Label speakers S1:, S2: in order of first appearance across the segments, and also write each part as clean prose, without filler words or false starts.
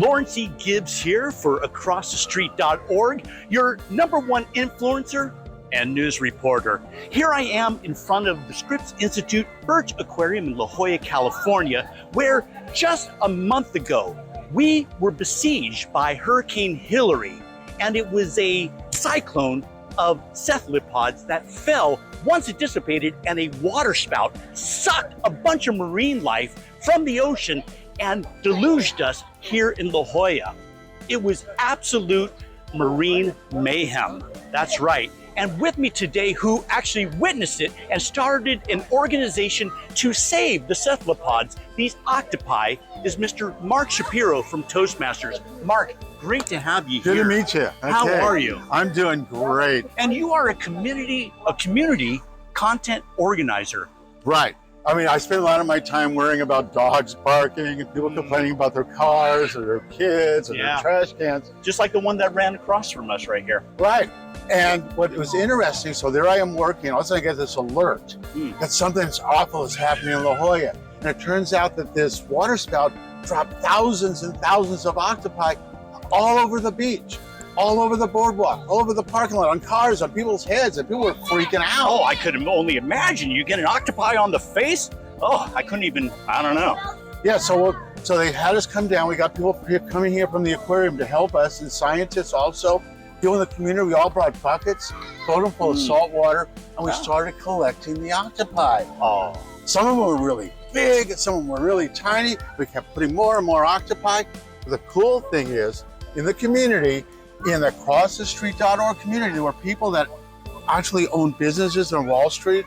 S1: Laurence E Gibbs here for AcrossTheStreet.org, your #1 influencer and news reporter. Here I am in front of the Scripps Institute Birch Aquarium in La Jolla, California, where just a month ago, we were besieged by Hurricane Hilary, and it was a cyclone of cephalopods that fell once it dissipated, and a waterspout sucked a bunch of marine life from the ocean and deluged us here in La Jolla. It was absolute marine mayhem. That's right. And with me today, who actually witnessed it and started an organization to save the cephalopods, these octopi, is Mr. Mark Shapiro from Toastmasters. Mark, great to have you here.
S2: Good to meet you. Okay.
S1: How are you?
S2: I'm doing great.
S1: And you are a community content organizer.
S2: Right. I mean, I spend a lot of my time worrying about dogs barking and people complaining about their cars or their kids or their trash cans.
S1: Just like the one that ran across from us right here.
S2: Right. And what was interesting, so there I am working, all of a sudden I get this alert that something awful is happening in La Jolla. And it turns out that this waterspout dropped thousands and thousands of octopi all over the beach, all over the boardwalk, all over the parking lot, on cars, on people's heads, and people were freaking out.
S1: Oh, I could only imagine. You get an octopi on the face? Oh, I couldn't even, I don't know.
S2: Yeah, so they had us come down. We got people coming here from the aquarium to help us, and scientists also. People in the community, we all brought buckets, filled them full of salt water, and we started collecting the octopi.
S1: Oh.
S2: Some of them were really big, and some of them were really tiny. We kept putting more and more octopi. But the cool thing is, in the community, in the AcrossTheStreet.org community, there were people that actually own businesses on Wall Street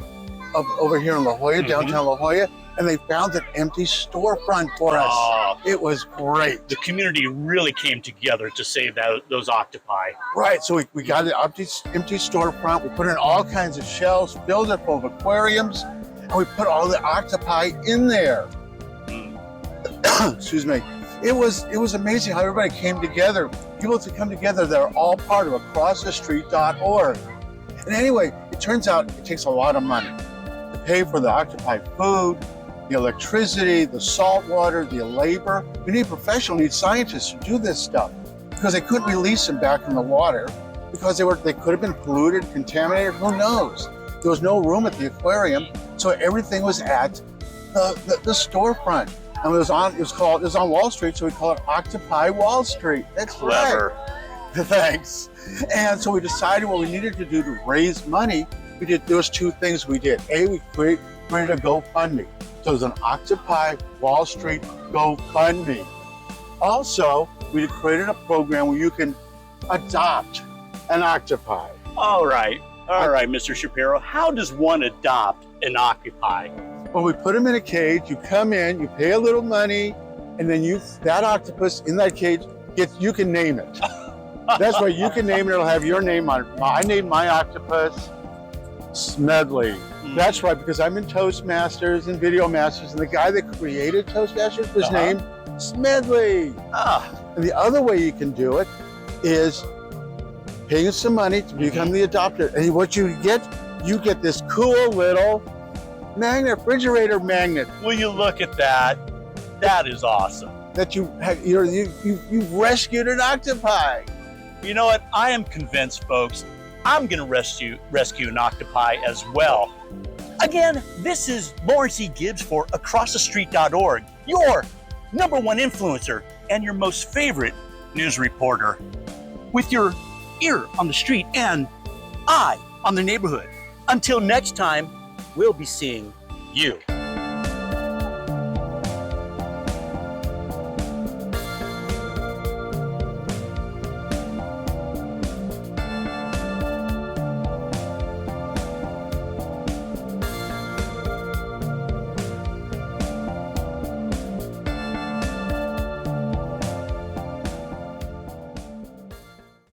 S2: over here in La Jolla, downtown La Jolla, and they found an empty storefront for us.
S1: Oh.
S2: It was great.
S1: The community really came together to save those octopi.
S2: Right, so we got an empty storefront, we put in all kinds of shelves, filled it full of aquariums, and we put all the octopi in there. Excuse me. It was amazing how everybody came together. People to come together that are all part of AcrossTheStreet.org. And anyway, it turns out it takes a lot of money to pay for the octopi food, the electricity, the salt water, the labor. We need professionals, we need scientists to do this stuff because they couldn't release them back in the water because they could have been polluted, contaminated, who knows? There was no room at the aquarium, so everything was at the storefront. And it was on Wall Street, so we call it Octopi Wall Street. That's
S1: clever.
S2: Right. Thanks. And so we decided what we needed to do to raise money. There was two things we did. We created a GoFundMe. So there's an Octopi Wall Street GoFundMe. Also, we created a program where you can adopt an octopi.
S1: All right, Mr. Shapiro. How does one adopt an octopi?
S2: Well, we put them in a cage, you come in, you pay a little money, and then that octopus in that cage, you can name it. That's right, you can name it, it'll have your name on it. I named my octopus Smedley. That's right, because I'm in Toastmasters and Video Masters, and the guy that created Toastmasters was named Smedley. And the other way you can do it is paying some money to become the adopter. And what you get this cool little refrigerator magnet.
S1: Will you look at that? That is awesome.
S2: That you've rescued an octopi.
S1: You know what? I am convinced, folks. I'm going to rescue an octopi as well. Again, this is Laurence E Gibbs for AcrossTheStreet.org, your #1 influencer and your most favorite news reporter, with your ear on the street and eye on the neighborhood. Until next time, we'll be seeing you.